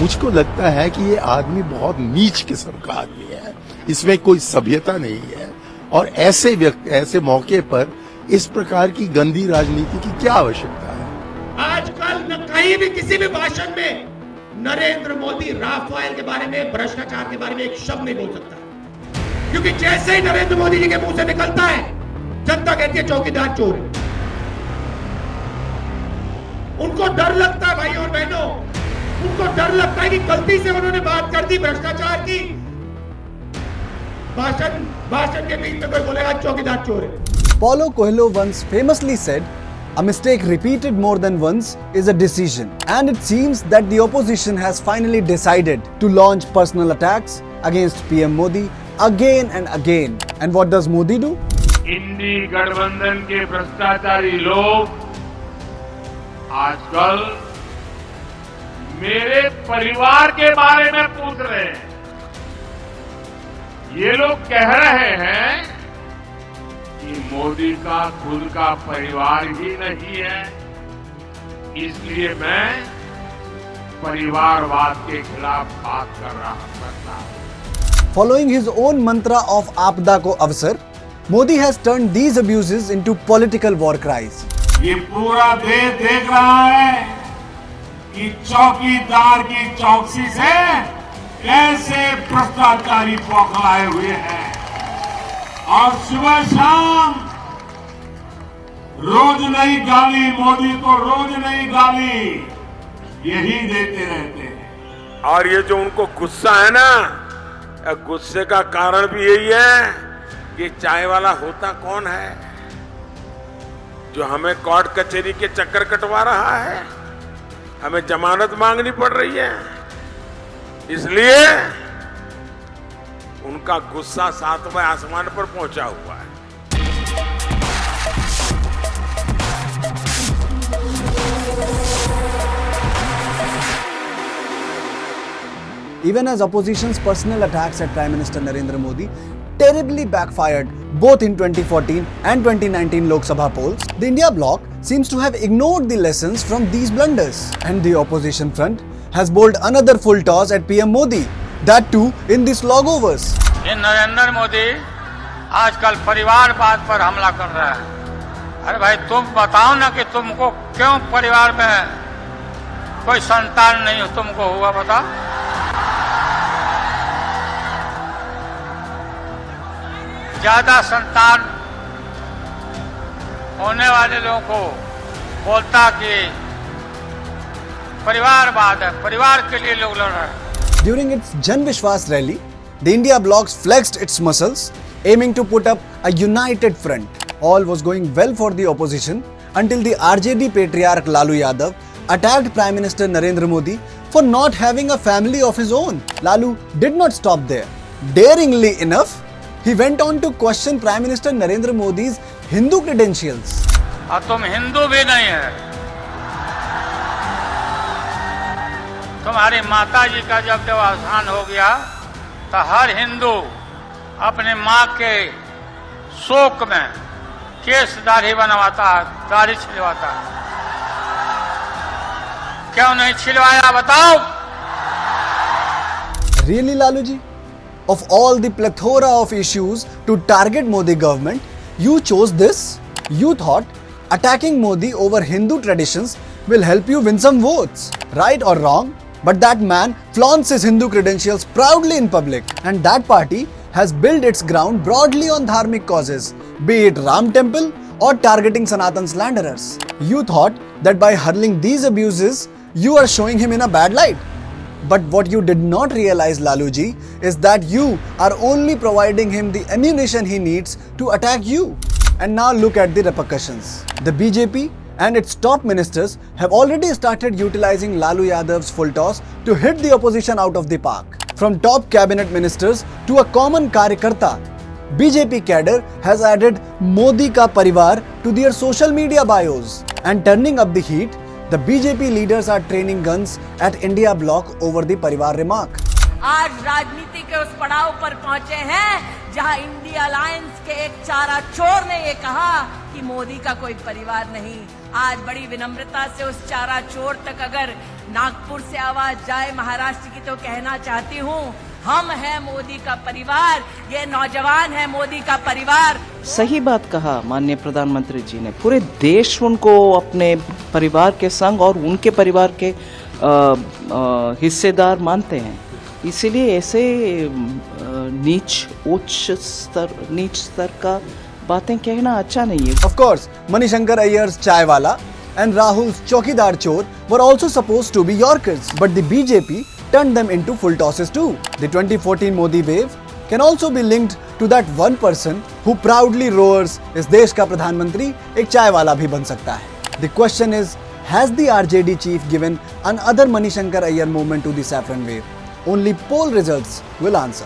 मुझको लगता है कि ये आदमी बहुत नीच किस्म का आदमी है, इसमें कोई सभ्यता नहीं है। और ऐसे मौके पर इस प्रकार की गंदी राजनीति की क्या आवश्यकता है? आजकल न कहीं भी किसी भी भाषण में नरेंद्र मोदी राफेल के बारे में, भ्रष्टाचार के बारे में एक शब्द नहीं बोल सकता, क्योंकि जैसे ही नरेंद्र मोदी जी के मुंह से निकलता है जनता कहती है चौकीदार चोर है। उनको डर लगता है भाई और बहनों, उनको डर लगता है कि गलती से उन्होंने बात कर दी भ्रष्टाचार की, भाषण के बीच में कोई बोलेगा चौकीदार चोर है। Paulo Coelho once famously said, "A mistake repeated more than once is a decision." And it seems that the opposition has finally decided to launch personal attacks against PM Modi again and again. And what does Modi do? इंडी गठबंधन के भ्रष्टाचारी लोग आजकल मेरे परिवार के बारे में पूछ रहे हैं। ये लोग कह रहे हैं कि मोदी का खुद का परिवार ही नहीं है, इसलिए मैं परिवारवाद के खिलाफ बात कर रहा हूं। Following his own mantra of आपदा को अवसर, Modi has turned these abuses into political war cries. ये पूरा देश देख रहा है कि चौकीदार की चौकसी से कैसे भ्रष्टाचारी बौखलाए हुए हैं और सुबह शाम रोज नई गाली, मोदी को रोज नई गाली यही देते रहते हैं। और ये जो उनको गुस्सा है ना, गुस्से का कारण भी यही है कि चाय वाला होता कौन है जो हमें कोर्ट कचहरी के चक्कर कटवा रहा है, हमें जमानत मांगनी पड़ रही है, इसलिए उनका गुस्सा 7वें आसमान पर पहुंचा हुआ है। Even as opposition's personal attacks at Prime Minister Narendra Modi terribly backfired both in 2014 and 2019 Lok Sabha polls, the India bloc seems to have ignored the lessons from these blunders, and the opposition front has bowled another full toss at PM Modi, that too in the slogovers. ये नरेंद्र मोदी आजकल परिवारवाद पर हमला कर रहा है। अरे भाई तुम बताओ ना कि तुमको क्यों परिवार में कोई संतान नहीं तुमको हुआ, बताओ। ज्यादा संतान होने वाले लोगों को बोलता कि परिवारवाद है, परिवार के लिए लोग लड़ रहे हैं। During its Jan Vishwas rally, the India bloc flexed its muscles, aiming to put up a united front. All was going well for the opposition until the RJD patriarch Lalu Yadav attacked Prime Minister Narendra Modi for not having a family of his own. Lalu did not stop there. Daringly enough, he went on to question Prime Minister Narendra Modi's Hindu credentials. और तुम हिंदू भी नहीं है, तुम्हारी माता जी का जब देहावसान हो गया तो हर हिंदू अपने माँ के शोक में केस दाढ़ी बनवाता है, दाढ़ी छिलवाता है। क्यों नहीं छिलवाया बताओ? Really, Laluji? Of all the plethora of issues to target Modi government, you chose this? You thought attacking Modi over Hindu traditions will help you win some votes. Right or wrong, but that man flaunts his Hindu credentials proudly in public, and that party has built its ground broadly on dharmic causes, be it Ram Temple or targeting Sanatan slanderers. You thought that by hurling these abuses, you are showing him in a bad light. But what you did not realize, Laluji, is that you are only providing him the ammunition he needs to attack you. And now look at the repercussions. The BJP and its top ministers have already started utilizing Lalu Yadav's full toss to hit the opposition out of the park. From top cabinet ministers to a common karyakarta, BJP cadre has added Modi ka parivar to their social media bios. And turning up the heat, the BJP leaders are training guns at India bloc over the parivar remark. आज राजनीति के उस पड़ाव पर पहुंचे हैं जहां India alliance के एक चारा चोर ने ये कहा कि मोदी का कोई परिवार नहीं। आज बड़ी विनम्रता से उस चारा चोर तक अगर नागपुर से आवाज जाए महाराष्ट्र की तो कहना चाहती हूँ, हम हैं मोदी का परिवार, ये नौजवान है मोदी का परिवार। सही बात कहा माननीय प्रधानमंत्री जी ने। पूरे देश उनको अपने परिवार के संग और उनके परिवार के हिस्सेदार मानते हैं। इसीलिए ऐसे नीच स्तर का बातें कहना अच्छा नहीं है। Of course, Manishankar Iyengar's Chaiwala and Rahul's Chokidar Chor were also supposed to be Yorkers, but the BJP turned them into full tosses too. The 2014 Modi wave can also be linked to that one person who proudly roars, इस देश का प्रधानमंत्री एक चाय वाला भी बन सकता है। The question is, has the RJD chief given another Manishankar Iyer movement to the saffron wave? Only poll results will answer.